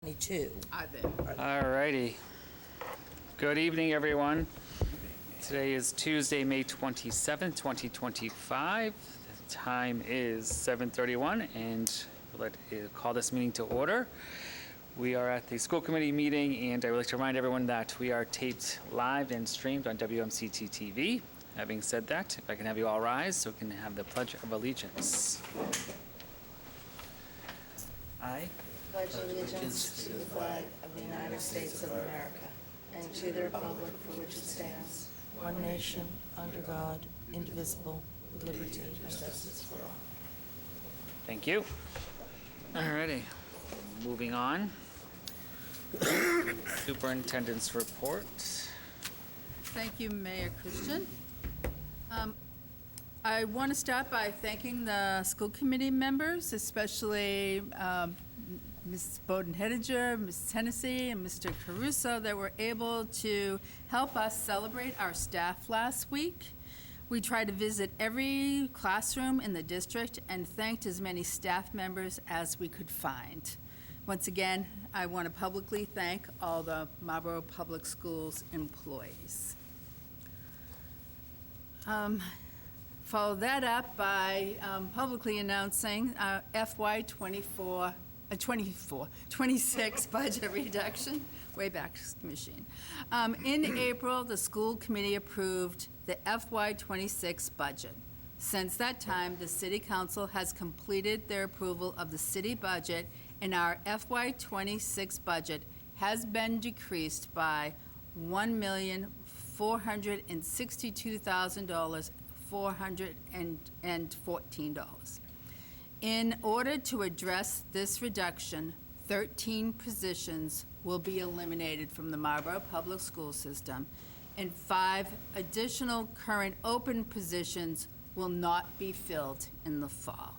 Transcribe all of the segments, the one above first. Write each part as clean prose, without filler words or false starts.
22. All righty. Good evening, everyone. Today is Tuesday, May 27th, 2025. The time is 7:31, and let's call this meeting to order. We are at the school committee meeting, and I would like to remind everyone that we are taped live and streamed on WMCT-TV. Having said that, if I can have you all rise so we can have the Pledge of Allegiance. I Pledge allegiance to the flag of the United States of America and to the republic for which it stands, one nation, under God, indivisible, with liberty and justice for all. Thank you. Alrighty, moving on. Superintendent's report. Thank you, Mayor Christian. I want to start by thanking the school committee members, especially Ms. Bowden-Hediger, Ms. Hennessy, and Mr. Caruso, that were able to help us celebrate our staff last week. We tried to visit every classroom in the district and thanked as many staff members as we could find. Once again, I want to publicly thank all the Marlborough Public Schools employees. Follow that up by publicly announcing FY 26 budget reduction, Wayback Machine. In April, the school committee approved the FY 26 budget. Since that time, the City Council has completed their approval of the city budget, and our FY 26 budget has been decreased by $1,462,414. In order to address this reduction, 13 positions will be eliminated from the Marlborough Public School System, and 5 additional current open positions will not be filled in the fall.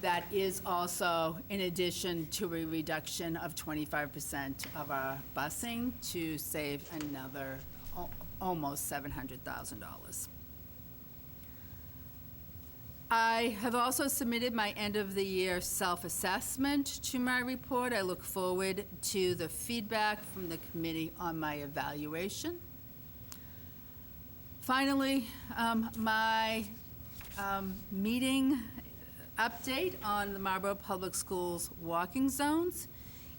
That is also in addition to a reduction of 25% of our busing to save another almost $700,000. I have also submitted my end-of-the-year self-assessment to my report. I look forward to the feedback from the committee on my evaluation. Finally, my meeting update on the Marlborough Public Schools walking zones.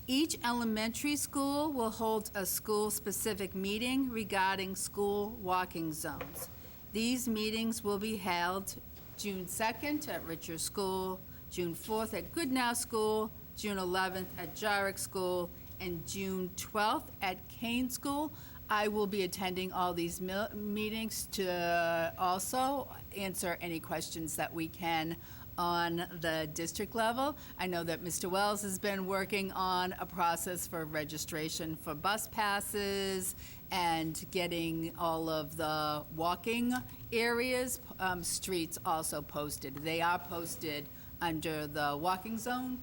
Each elementary school will hold a school-specific meeting regarding school walking zones. These meetings will be held June 2nd at Richer School, June 4th at Goodnow School, June 11th at Jarrick School, and June 12th at Kane School. I will be attending all these meetings to also answer any questions that we can on the district level. I know that Mr. Wells has been working on a process for registration for bus passes and getting all of the walking areas, streets also posted. They are posted under the walking zone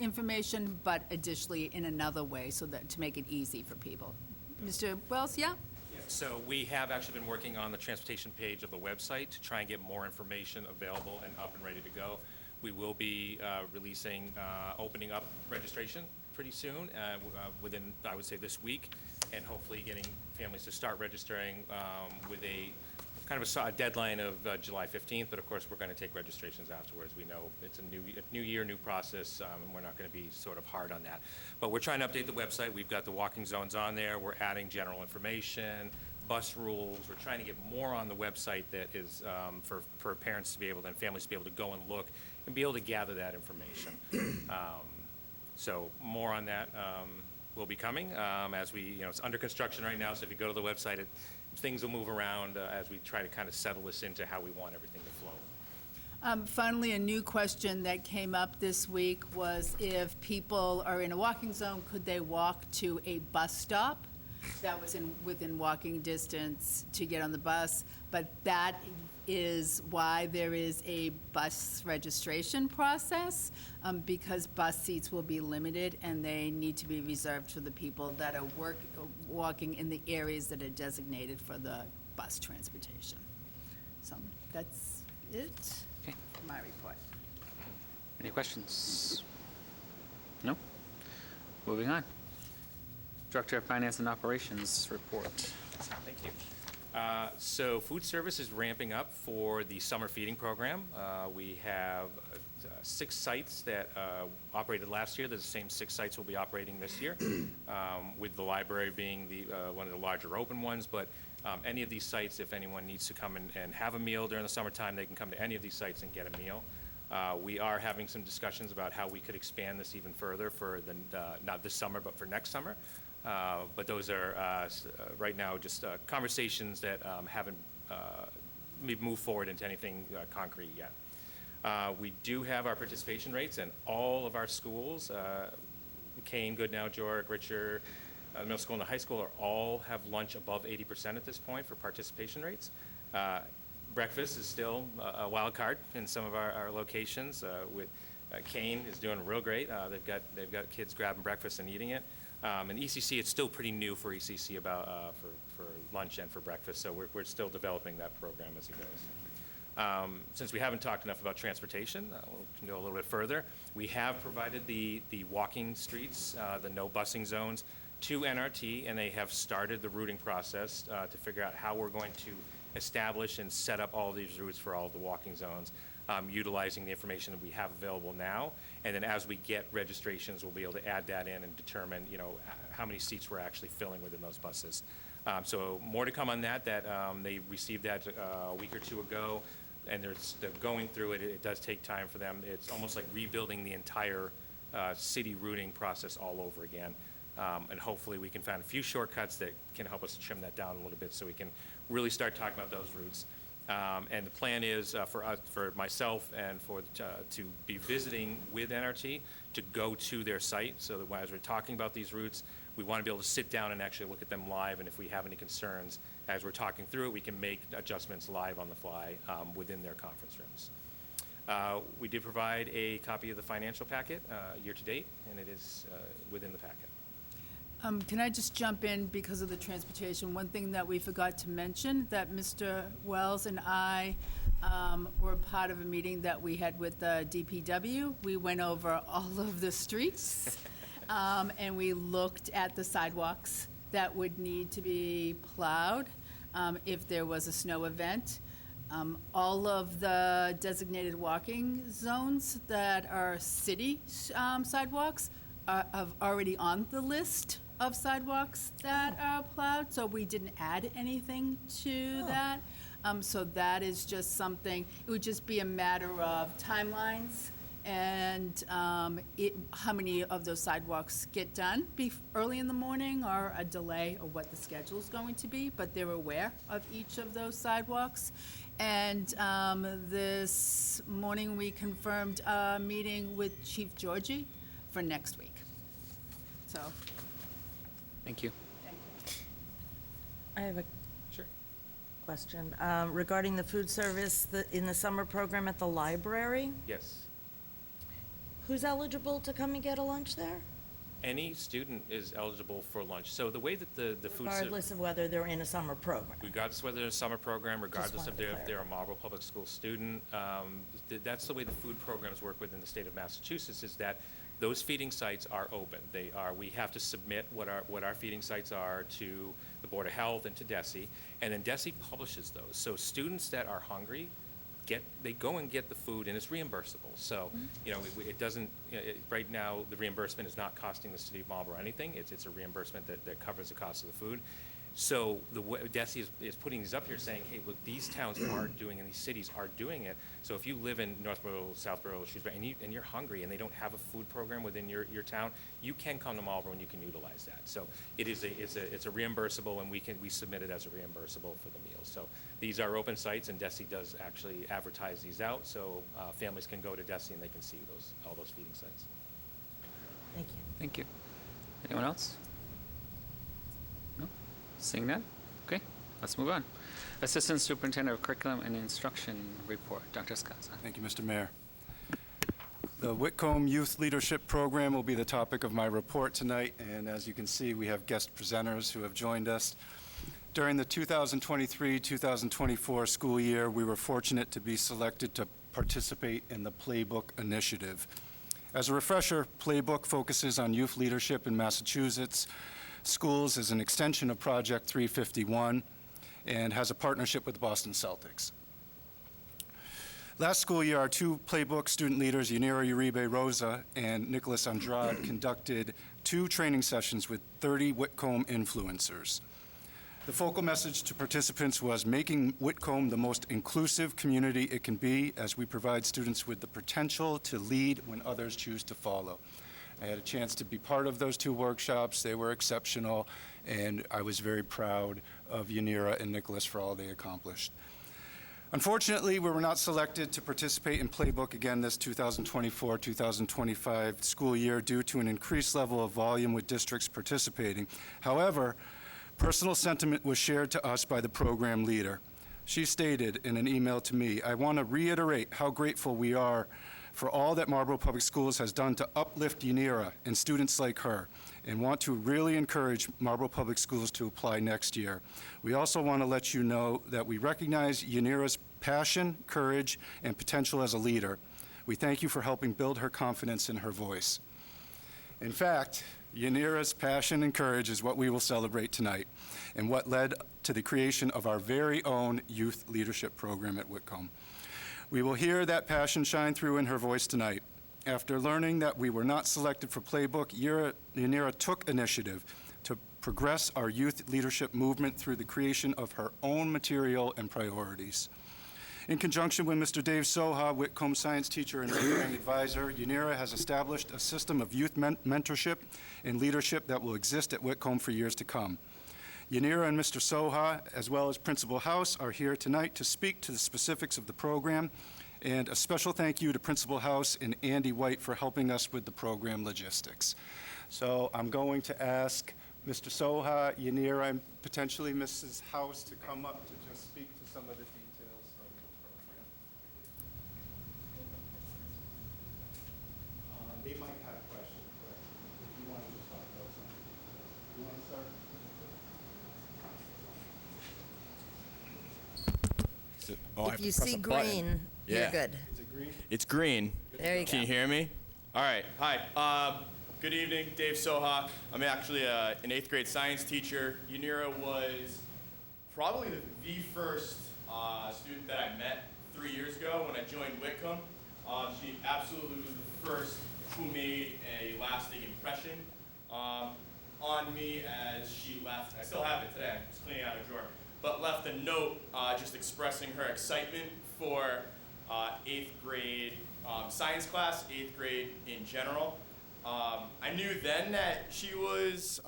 information, but additionally in another way so that to make it easy for people. Mr. Wells, yeah? So we have actually been working on the transportation page of the website to try and get more information available and up and ready to go. We will be releasing, opening up registration pretty soon, within, I would say, this week, and hopefully getting families to start registering with a kind of a deadline of July 15th, but of course we're going to take registrations afterwards. We know it's a new year, new process, and we're not going to be sort of hard on that. But we're trying to update the website. We've got the walking zones on there. We're adding general information, bus rules. We're trying to get more on the website that is for parents to be able to, and families to be able to go and look and be able to gather that information. So more on that will be coming as we, it's under construction right now, so if you go to the website, things will move around as we try to kind of settle this into how we want everything to flow. Finally, a new question that came up this week was if people are in a walking zone, could they walk to a bus stop that was within walking distance to get on the bus? But that is why there is a bus registration process, because bus seats will be limited and they need to be reserved for the people that are walking in the areas that are designated for the bus transportation. So that's it. Okay. My report. Any questions? No? Moving on. Director of Finance and Operations report. Thank you. So food service is ramping up for the summer feeding program. We have 6 sites that operated last year. The same 6 sites will be operating this year, with the library being one of the larger open ones. But any of these sites, if anyone needs to come and have a meal during the summertime, they can come to any of these sites and get a meal. We are having some discussions about how we could expand this even further for not this summer, but for next summer. But those are, right now, just conversations that haven't moved forward into anything concrete yet. We do have our participation rates in all of our schools. Kane, Goodnow, Jork, Richard, the middle school and the high school all have lunch above 80% at this point for participation rates. Breakfast is still a wild card in some of our locations. With Kane is doing real great. They've got kids grabbing breakfast and eating it. And ECC, it's still pretty new for ECC for lunch and for breakfast, so we're still developing that program as it goes. Since we haven't talked enough about transportation, we can go a little bit further. We have provided the walking streets, the no busing zones, to NRT, and they have started the routing process to figure out how we're going to establish and set up all these routes for all of the walking zones, utilizing the information that we have available now. And then as we get registrations, we'll be able to add that in and determine, how many seats we're actually filling within those buses. So more to come on that. They received that a week or 2 ago, and they're going through it. It does take time for them. It's almost like rebuilding the entire city routing process all over again. And hopefully we can find a few shortcuts that can help us trim that down a little bit so we can really start talking about those routes. And the plan is for myself and to be visiting with NRT to go to their site, so that as we're talking about these routes, we want to be able to sit down and actually look at them live, and if we have any concerns as we're talking through it, we can make adjustments live on the fly within their conference rooms. We did provide a copy of the financial packet year to date, and it is within the packet. Can I just jump in because of the transportation? One thing that we forgot to mention, that Mr. Wells and I were part of a meeting that we had with the DPW. We went over all of the streets, and we looked at the sidewalks that would need to be plowed if there was a snow event. All of the designated walking zones that are city sidewalks are already on the list of sidewalks that are plowed, so we didn't add anything to that. So that is just something, it would just be a matter of timelines and how many of those sidewalks get done early in the morning, or a delay, or what the schedule is going to be, but they're aware of each of those sidewalks. And this morning, we confirmed a meeting with Chief Georgie for next week. So. Thank you. I have a Sure. question regarding the food service in the summer program at the library. Yes. Who's eligible to come and get a lunch there? Any student is eligible for lunch. So the way that the food Regardless of whether they're in a summer program. regardless of whether they're in a summer program, regardless wanted if to they're a Marlboro Public School student, that's the way the food programs work within the state of Massachusetts, is that those feeding sites are open. We have to submit what our feeding sites are to the Board of Health and to DESE, and then DESE publishes those. So students that are hungry, they go and get the food, and it's reimbursable. So, it doesn't, right now, the reimbursement is not costing the city of Marlboro anything. It's a reimbursement that covers the cost of the food. So DESE is putting these up here saying, hey, look, these towns are doing, and these cities are doing it. So if you live in Northborough, Southborough, Shrewsbury, and you're hungry and they don't have a food program within your town, you can come to Marlboro and you can utilize that. So it's a reimbursable, and we submit it as a reimbursable for the meals. So these are open sites, and DESE does actually advertise these out, so families can go to DESE and they can see all those feeding sites. Thank you. Thank you. Anyone else? No? Seeing none? Okay, let's move on. Assistant Superintendent of Curriculum and Instruction report, Dr. Scazza. Thank you, Mr. Mayor. The Whitcomb Youth Leadership Program will be the topic of my report tonight, and as you can see, we have guest presenters who have joined us. During the 2023-2024 school year, we were fortunate to be selected to participate in the Playbook Initiative. As a refresher, Playbook focuses on youth leadership in Massachusetts schools as an extension of Project 351 and has a partnership with the Boston Celtics. Last school year, our two Playbook student leaders, Yanira Uribe Rosa and Nicholas Andrade, conducted 2 training sessions with 30 Whitcomb influencers. The focal message to participants was making Whitcomb the most inclusive community it can be as we provide students with the potential to lead when others choose to follow. I had a chance to be part of those 2 workshops. They were exceptional, and I was very proud of Yanira and Nicholas for all they accomplished. Unfortunately, we were not selected to participate in Playbook again this 2024-2025 school year due to an increased level of volume with districts participating. However, personal sentiment was shared to us by the program leader. She stated in an email to me, "I want to reiterate how grateful we are for all that Marlborough Public Schools has done to uplift Yanira and students like her, and want to really encourage Marlborough Public Schools to apply next year. We also want to let you know that we recognize Yanira's passion, courage, and potential as a leader. We thank you for helping build her confidence in her voice." In fact, Yanira's passion and courage is what we will celebrate tonight, and what led to the creation of our very own youth leadership program at Whitcomb. We will hear that passion shine through in her voice tonight. After learning that we were not selected for Playbook, Yanira took initiative to progress our youth leadership movement through the creation of her own material and priorities. In conjunction with Mr. Dave Soha, Whitcomb science teacher and mentoring advisor, Yanira has established a system of youth mentorship and leadership that will exist at Whitcomb for years to come. Yanira and Mr. Soha, as well as Principal House, are here tonight to speak to the specifics of the program, and a special thank you to Principal House and Andy White for helping us with the program logistics. So I'm going to ask Mr. Soha, Yanira, and potentially Mrs. House to come up to just speak to some of the details of the program. They might have questions, but if you want to just talk about something. You want to start? If you see green, you're Yeah. good. Is it green? It's green. There you Can you go. hear me? All right. Hi. Good evening, Dave Soha. I'm actually an 8th grade science teacher. Yanira was probably the first student that I met 3 years ago when I joined Whitcomb. She absolutely was the first who made a lasting impression on me as she left. I still have it today. I'm just cleaning out a drawer. But left a note just expressing her excitement for 8th grade science class, 8th grade in general. I knew then that she was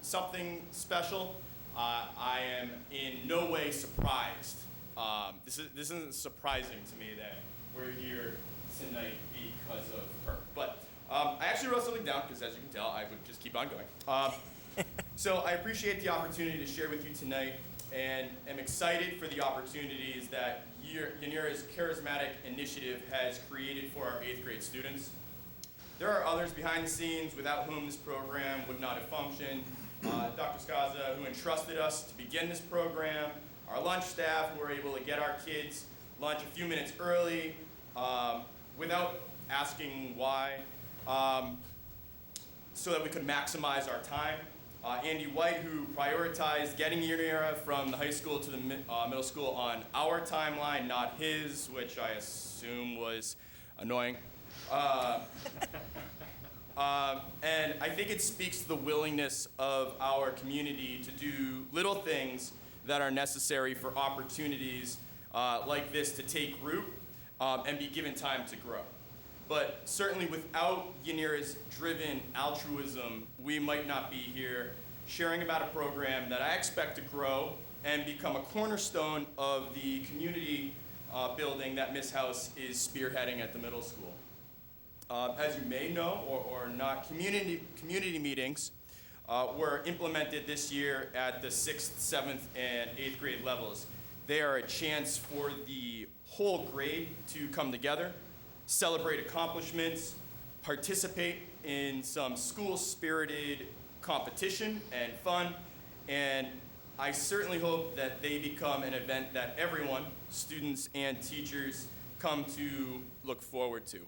something special. I am in no way surprised. This isn't surprising to me that we're here tonight because of her. But I actually wrote something down because, as you can tell, I would just keep on going. So I appreciate the opportunity to share with you tonight, and am excited for the opportunities that Yanira's charismatic initiative has created for our 8th grade students. There are others behind the scenes without whom this program would not have functioned. Dr. Skaza, who entrusted us to begin this program, our lunch staff, who were able to get our kids lunch a few minutes early without asking why, so that we could maximize our time. Andy White, who prioritized getting Yanira from the high school to the middle school on our timeline, not his, which I assume was annoying. And I think it speaks to the willingness of our community to do little things that are necessary for opportunities like this to take root and be given time to grow. But certainly without Yanira's driven altruism, we might not be here sharing about a program that I expect to grow and become a cornerstone of the community building that Ms. House is spearheading at the middle school. As you may know or not, community meetings were implemented this year at the 6th, 7th, and 8th grade levels. They are a chance for the whole grade to come together, celebrate accomplishments, participate in some school-spirited competition and fun, and I certainly hope that they become an event that everyone, students and teachers, come to look forward to.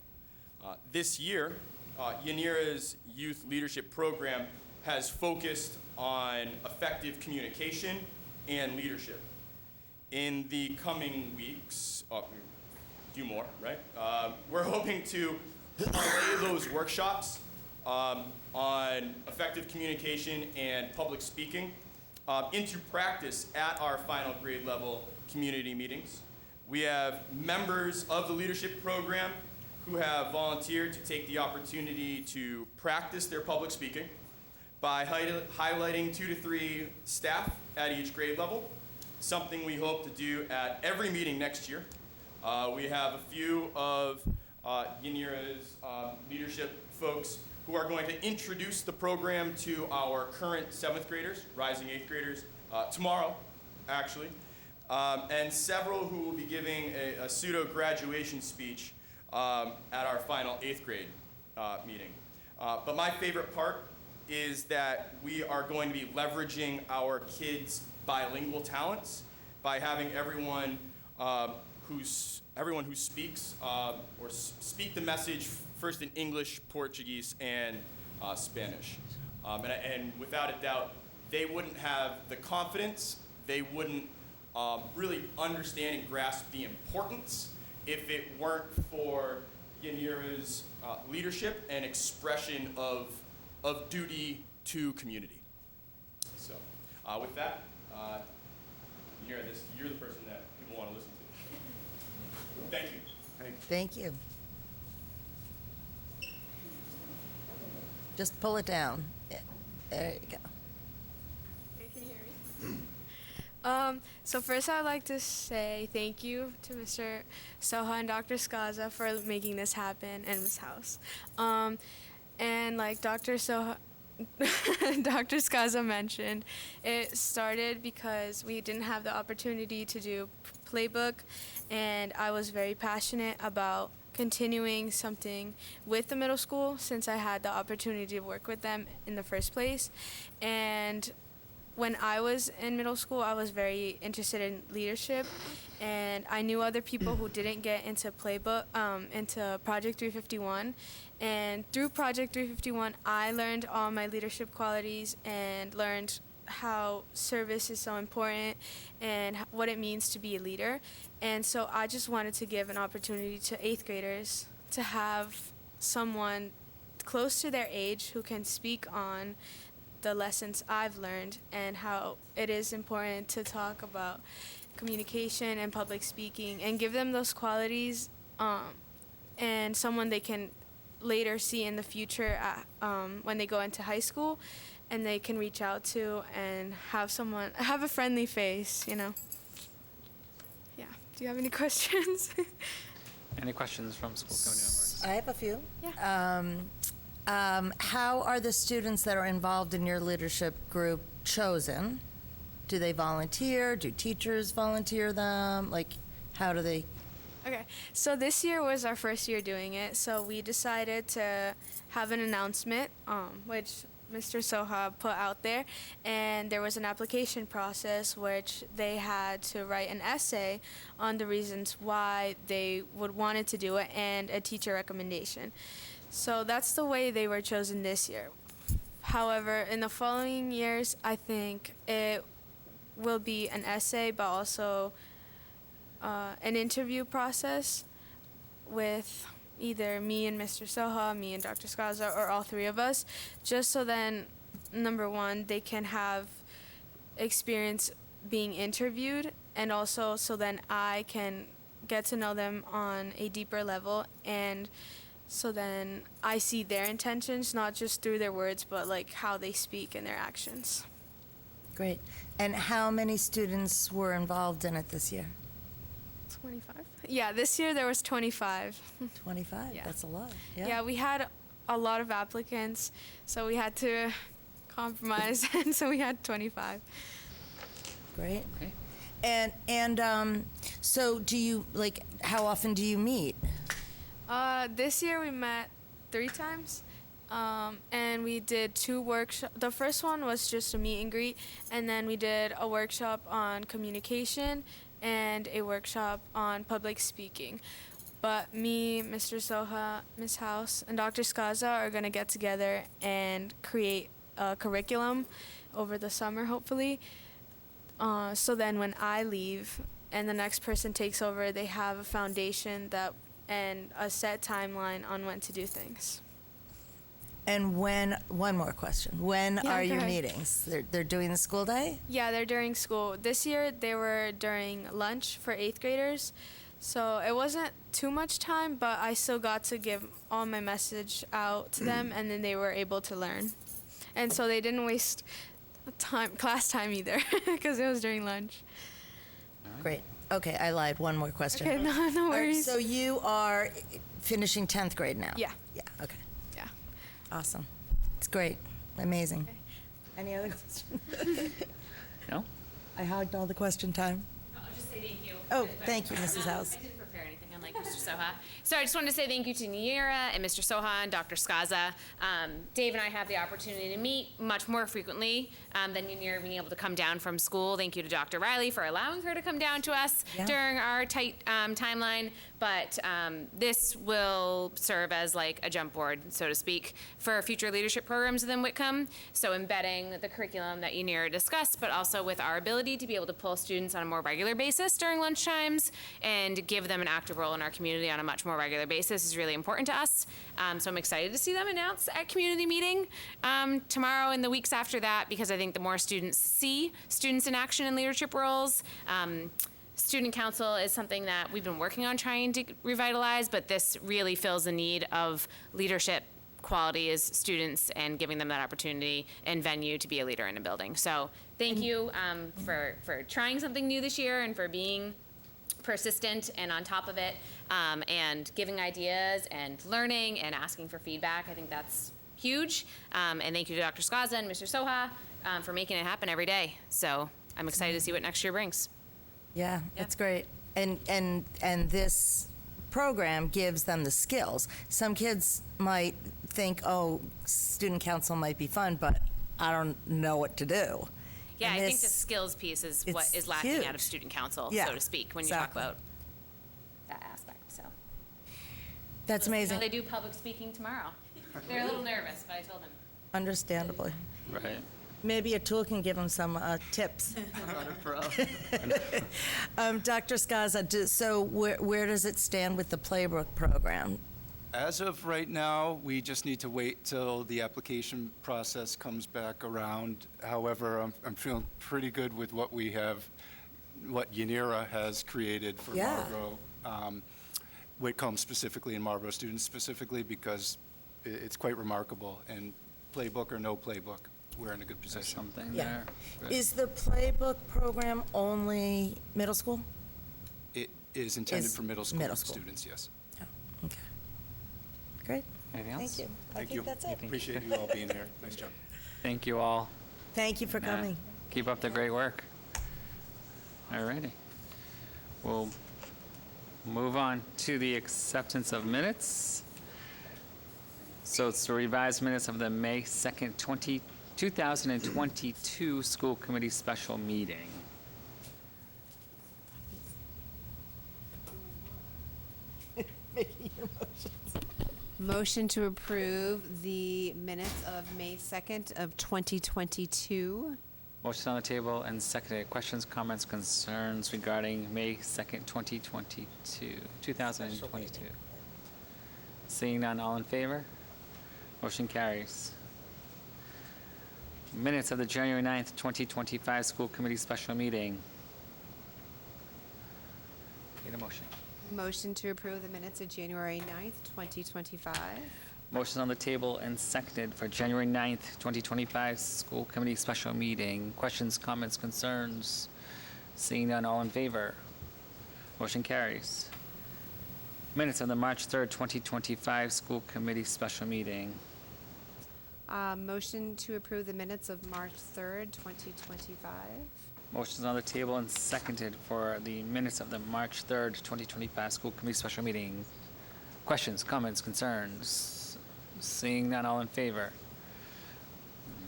This year, Yanira's youth leadership program has focused on effective communication and leadership. In the coming weeks, a few more, right? We're hoping to lay those workshops on effective communication and public speaking into practice at our final grade level community meetings. We have members of the leadership program who have volunteered to take the opportunity to practice their public speaking by highlighting 2 to 3 staff at each grade level, something we hope to do at every meeting next year. We have a few of Yanira's leadership folks who are going to introduce the program to our current 7th graders, rising 8th graders, tomorrow, actually, and several who will be giving a pseudo-graduation speech at our final 8th grade meeting. But my favorite part is that we are going to be leveraging our kids' bilingual talents by having everyone who speaks or speak the message first in English, Portuguese, and Spanish. And without a doubt, they wouldn't have the confidence, they wouldn't really understand and grasp the importance if it weren't for Yanira's leadership and expression of duty to community. So with that, Yanira, you're the person that people want to listen to. Thank you. Thank you. Just pull it down. Yeah, there you go. Can you hear me? So first I'd like to say thank you to Mr. Soha and Dr. Skaza for making this happen, and Ms. House. And like Dr. Soha, Dr. Skaza mentioned, it started because we didn't have the opportunity to do playbook, and I was very passionate about continuing something with the middle school since I had the opportunity to work with them in the first place. And when I was in middle school, I was very interested in leadership, and I knew other people who didn't get into playbook, into Project 351. And through Project 351, I learned all my leadership qualities and learned how service is so important and what it means to be a leader. And so I just wanted to give an opportunity to 8th graders to have someone close to their age who can speak on the lessons I've learned and how it is important to talk about communication and public speaking and give them those qualities and someone they can later see in the future when they go into high school, and they can reach out to and have a friendly face, you know. Yeah. Do you have any questions? Any questions from school committee members? I have a few. Yeah. How are the students that are involved in your leadership group chosen? Do they volunteer? Do teachers volunteer them? Like, how do they? Okay, so this year was our first year doing it, so we decided to have an announcement, which Mr. Soha put out there, and there was an application process which they had to write an essay on the reasons why they would wanted to do it and a teacher recommendation. So that's the way they were chosen this year. However, in the following years, I think it will be an essay, but also an interview process with either me and Mr. Soha, me and Dr. Skaza, or all three of us, just so then, number one, they can have experience being interviewed, and also so then I can get to know them on a deeper level, and so then I see their intentions, not just through their words, but like how they speak and their actions. Great. And how many students were involved in it this year? 25? Yeah, this year there was 25. 25? Yeah. That's a lot. Yeah, we had a lot of applicants, so we had to compromise, and so we had 25. Great. Okay. And so do you, like, how often do you meet? This year we met 3 times, and we did 2 workshops. The first one was just a meet and greet, and then we did a workshop on communication and a workshop on public speaking. But me, Mr. Soha, Ms. House, and Dr. Skaza are going to get together and create a curriculum over the summer, hopefully. So then when I leave and the next person takes over, they have a foundation and a set timeline on when to do things. And one more question. When Yeah, are go your ahead. meetings? They're doing the school day? Yeah, they're during school. This year they were during lunch for 8th graders. So it wasn't too much time, but I still got to give all my message out to them, and then they were able to learn. And so they didn't waste class time either, because it was during lunch. Great. Okay, I lied. One more question. Okay, no All right, worries. so you are finishing 10th grade now? Yeah. Yeah, okay. Yeah. Awesome. It's great. Amazing. Any other questions? No? I hogged all the question time. I'll just say thank you. Oh, thank you, Mrs. House. I didn't prepare anything, unlike Mr. Soha. So I just wanted to say thank you to Nira and Mr. Soha and Dr. Skaza. Dave and I have the opportunity to meet much more frequently than Nira being able to come down from school. Thank you to Dr. Riley for allowing her to come down to us Yeah. during our tight timeline. But this will serve as like a jump board, so to speak, for future leadership programs within Whitcomb. So embedding the curriculum that Nira discussed, but also with our ability to be able to pull students on a more regular basis during lunch times and give them an active role in our community on a much more regular basis is really important to us. So I'm excited to see them announce at community meeting tomorrow and the weeks after that, because I think the more students see students in action in leadership roles, student council is something that we've been working on trying to revitalize, but this really fills the need of leadership quality as students and giving them that opportunity and venue to be a leader in a building. So thank you for trying something new this year and for being persistent and on top of it, and giving ideas and learning and asking for feedback. I think that's huge. And thank you to Dr. Skaza and Mr. Soha for making it happen every day. So I'm excited to see what next year brings. Yeah, that's great. And this program gives them the skills. Some kids might think, oh, student council might be fun, but I don't know what to do. Yeah, And I think the this- skills piece is what it's is lacking out of huge. student council, Yeah, so to speak, when you exactly. talk about that aspect. So That's Now amazing, they do public speaking tomorrow. They're a little nervous, but I told them. understandably. Right. Maybe a tool can give them some tips. Dr. Skaza, so where does it stand with the Playbook program? As of right now, we just need to wait till the application process comes back around. However, I'm feeling pretty good with what we have, what Yanira has created for Yeah. Marlboro, Whitcomb specifically, and Marlboro students specifically, because it's quite remarkable. And playbook or no playbook, we're in a good There's position. something Yeah. there. Right. Is the Playbook program only middle school? It is intended Is for middle school middle school. students, yes. Oh, okay. Great. Anything else? Thank you. I Thank you. think that's it. Appreciate you all being here. Nice job. Thank you all. Thank you for Yeah. coming. Keep up the great work. All righty. We'll move on to the acceptance of minutes. So it's the revised minutes of the May 2nd, 2022 school committee special meeting. Motion to approve the minutes of May 2nd of 2022. Motion on the table and seconded. Questions, comments, concerns regarding May 2nd, 2022. Seeing none, all in favor? Motion carries. Minutes of the January 9th, 2025 school committee special meeting. Need a motion. Motion to approve the minutes of January 9th, 2025. Motion on the table and seconded for January 9th, 2025 school committee special meeting. Questions, comments, concerns? Seeing none, all in favor? Motion carries. Minutes of the March 3rd, 2025 school committee special meeting. Motion to approve the minutes of March 3rd, 2025. Motion's on the table and seconded for the minutes of the March 3rd, 2025 school committee special meeting. Questions, comments, concerns? Seeing none, all in favor?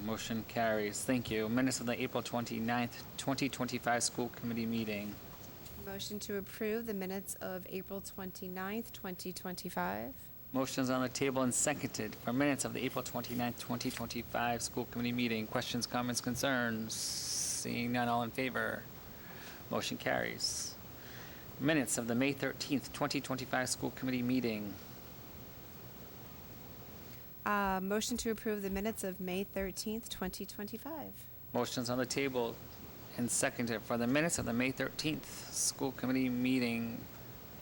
Motion carries. Thank you. Minutes of the April 29th, 2025 school committee meeting. Motion to approve the minutes of April 29th, 2025. Motion's on the table and seconded for minutes of the April 29th, 2025 school committee meeting. Questions, comments, concerns? Seeing none, all in favor? Motion carries. Minutes of the May 13th, 2025 school committee meeting. Motion to approve the minutes of May 13th, 2025. Motion's on the table and seconded for the minutes of the May 13th school committee meeting.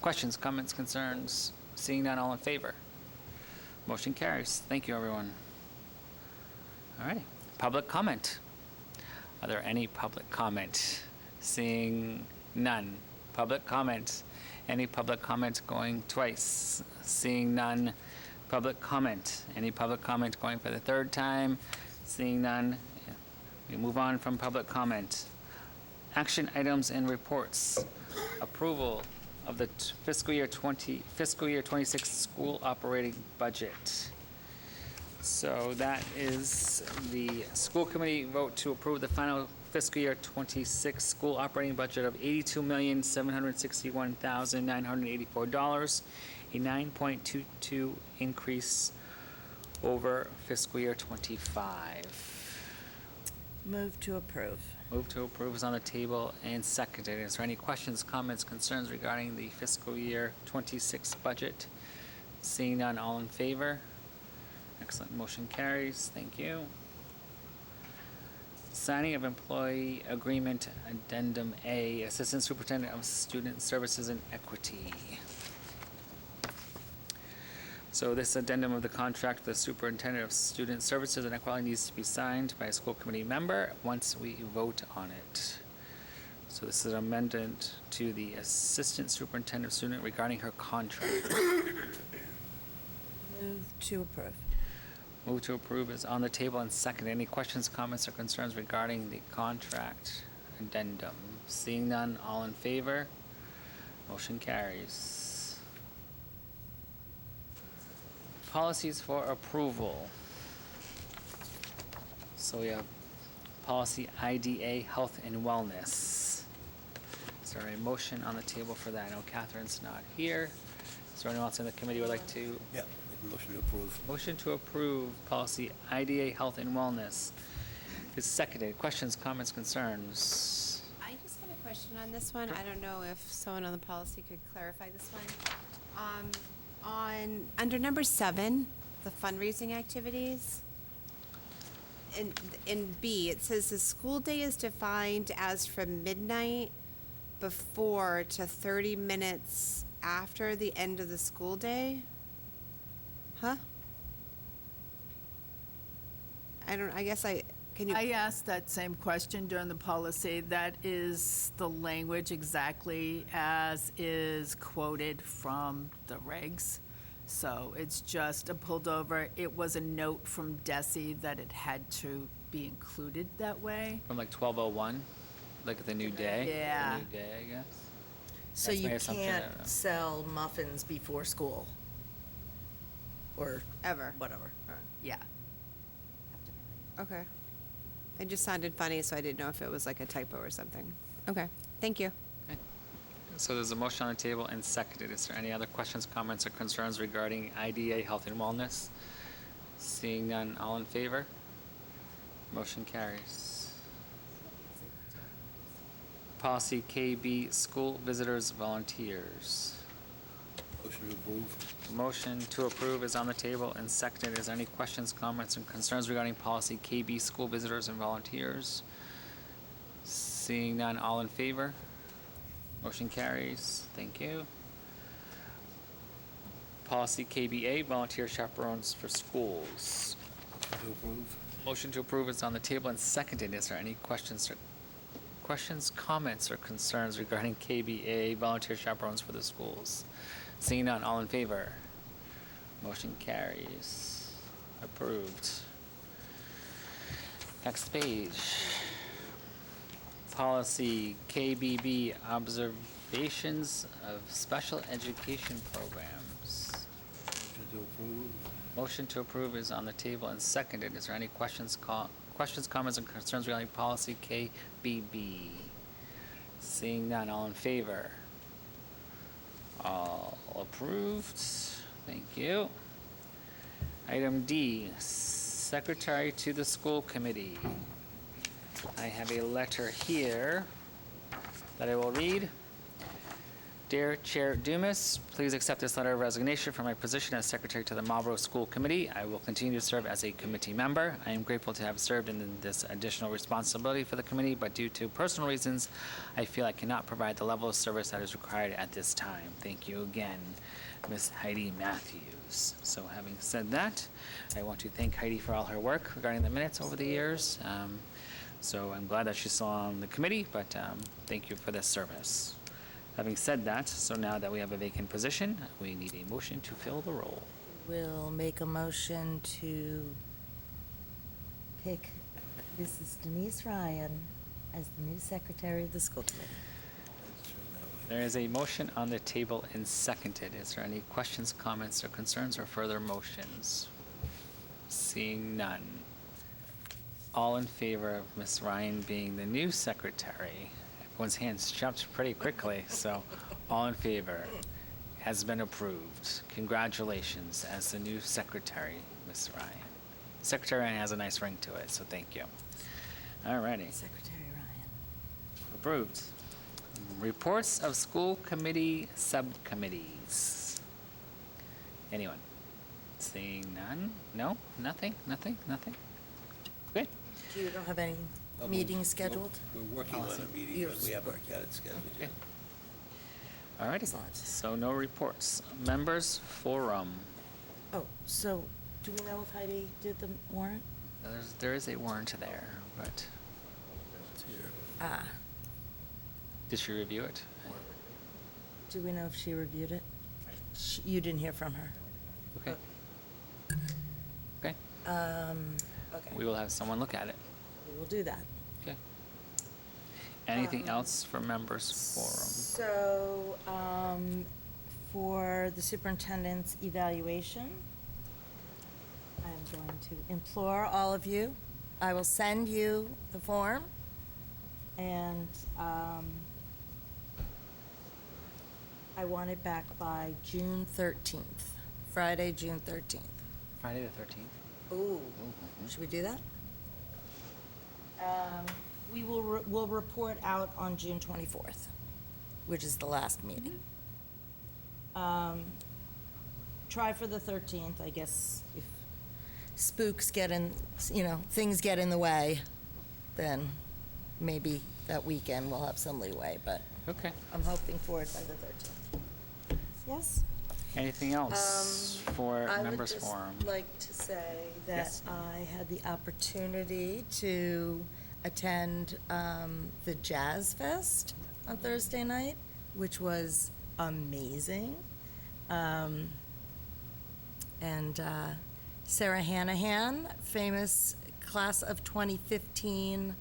Questions, comments, concerns? Seeing none, all in favor? Motion carries. Thank you, everyone. All right, public comment. Are there any public comment? Seeing none. Public comment. Any public comment going twice? Seeing none. Public comment. Any public comment going for the third time? Seeing none. We move on from public comment. Action items and reports. Approval of the fiscal year 26 school operating budget. So that is the school committee vote to approve the final fiscal year 26 school operating budget of $82,761,984, a 9.22 increase over fiscal year 25. Move to approve. Move to approve is on the table and seconded. Is there any questions, comments, concerns regarding the fiscal year 26 budget? Seeing none, all in favor? Excellent, motion carries. Thank you. Signing of employee agreement addendum A, Assistant Superintendent of Student Services and Equity. So this addendum of the contract with the Superintendent of Student Services and Equality needs to be signed by a school committee member once we vote on it. So this is an amendment to the Assistant Superintendent of Student regarding her contract. Move to approve. Move to approve is on the table and second. Any questions, comments, or concerns regarding the contract addendum? Seeing none, all in favor? Motion carries. Policies for approval. So we have policy IDA, health and wellness. Is there a motion on the table for that? I know Catherine's not here. Is there anyone else in the committee who would like to? Yeah, make a motion to approve. Motion to approve policy IDA, health and wellness is seconded. Questions, comments, concerns? I just had a question on this one. I don't know if someone on the policy could clarify this one. Under number 7, the fundraising activities, in B, it says the school day is defined as from midnight before to 30 minutes after the end of the school day? Huh? Can you? I asked that same question during the policy. That is the language exactly as is quoted from the regs. So it's just a pulled over. It was a note from Desi that it had to be included that way. From like 12:01, like the new day? Yeah. The new day, I guess. So That's my you assumption, I don't know. can't sell muffins before school? Or Ever. whatever. Yeah. Okay. It just sounded funny, so I didn't know if it was like a typo or something. Okay, thank you. So there's a motion on the table and seconded. Is there any other questions, comments, or concerns regarding IDA, health and wellness? Seeing none, all in favor? Motion carries. Policy KB, school visitors, volunteers. Motion to approve. Motion to approve is on the table and seconded. Is there any questions, comments, and concerns regarding policy KB, school visitors and volunteers? Seeing none, all in favor? Motion carries. Thank you. Policy KBA, volunteer chaperones for schools. Motion to approve. Motion to approve is on the table and seconded. Is there any questions, comments, or concerns regarding KBA, volunteer chaperones for the schools? Seeing none, all in favor? Motion carries. Approved. Next page. Policy KBB, observations of special education programs. Motion to approve. Motion to approve is on the table and seconded. Is there any questions, comments, and concerns regarding policy KBB? Seeing none, all in favor? All approved. Thank you. Item D, Secretary to the School Committee. I have a letter here that I will read. Dear Chair Dumas, please accept this letter of resignation from my position as Secretary to the Marlborough School Committee. I will continue to serve as a committee member. I am grateful to have served in this additional responsibility for the committee, but due to personal reasons, I feel I cannot provide the level of service that is required at this time. Thank you again, Ms. Heidi Matthews. So having said that, I want to thank Heidi for all her work regarding the minutes over the years. So I'm glad that she's still on the committee, but thank you for this service. Having said that, so now that we have a vacant position, we need a motion to fill the role. We'll make a motion to pick Mrs. Denise Ryan as the new secretary of the school committee. There is a motion on the table and seconded. Is there any questions, comments, or concerns, or further motions? Seeing none. All in favor of Ms. Ryan being the new secretary? Everyone's hands jumped pretty quickly, so all in favor has been approved. Congratulations as the new secretary, Ms. Ryan. Secretary Ryan has a nice ring to it, so thank you. All righty. Secretary Ryan. Approved. Reports of school committee subcommittees. Anyone? Seeing none? No? Nothing? Good. You don't have any meetings scheduled? We're working on a meeting, but we haven't got it scheduled yet. All righty. Excellent. So no reports. Members forum. Oh, so do we know if Heidi did the warrant? There is a warrant there, but It's here. Ah, did she review it? do we know if she reviewed it? You didn't hear from her? Okay. Okay. Okay, We will have someone look at it. we will do that. Okay. Anything else for members forum? So, for the superintendent's evaluation, I'm going to implore all of you, I will send you the form, and I want it back by June 13th, Friday, June 13th. Friday the 13th. Ooh, should we do that? We will, we'll report out on June 24th, which is the last meeting. Try for the 13th, I guess, if spooks get in, things get in the way, then maybe that weekend we'll have some leeway, but Okay. I'm hoping for it by the 13th. Yes? Anything else for members forum? I would just like to say that Yes. I had the opportunity to attend the Jazz Fest on Thursday night, which was amazing. And Sarah Hanahan, famous class of 2015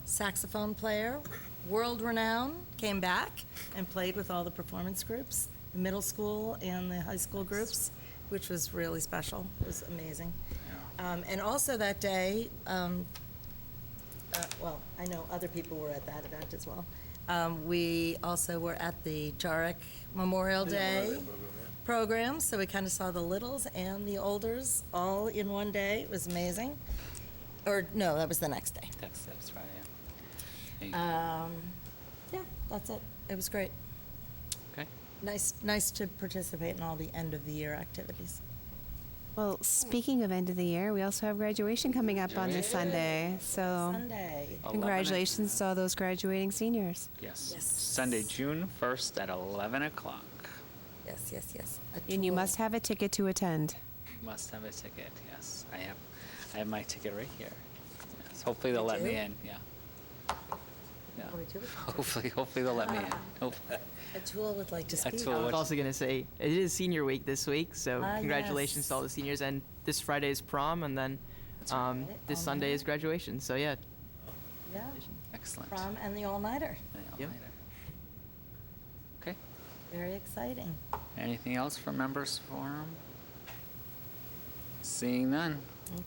saxophone player, world-renowned, came back and played with all the performance groups, the middle school and the high school groups, which was really special. It was amazing. And also that day, well, I know other people were at that event as well. We also were at the Jarek Memorial Day program, so we kind of saw the littles and the olders all in one day. It was amazing. Or, no, that was the next day. That's right, yeah. Hey, Yeah, that's it. It was great. Okay. Nice to participate in all the end-of-the-year activities. Well, speaking of end of the year, we also have graduation coming up on this Sunday. So Sunday. congratulations to all those graduating seniors. Yes. Yes. Sunday, June 1st at 11 o'clock. Yes. And you must have a ticket to attend. Must have a ticket, yes. I have my ticket right here. Yes. Hopefully they'll let me do? in, yeah. Yeah. Oh, we do? Hopefully they'll let me in. Hopefully. Atul would like to speak. Atul, I was what- also going to say, it is senior week this week, so Ah, congratulations yes. to all the seniors. And this Friday is prom, and then right. this All Sunday night. is graduation. So yeah, Yeah, Excellent. prom and the all-nighter. Yep. Okay. Very exciting. Anything else for members forum? Seeing none.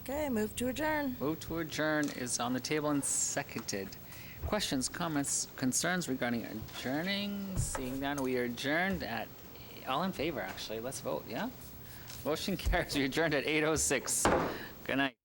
Okay, move to adjourn. Move to adjourn is on the table and seconded. Questions, comments, concerns regarding adjourning? Seeing none, we are adjourned at, all in favor, actually. Let's vote, yeah? Motion carries. We adjourned at 8:06. Good night.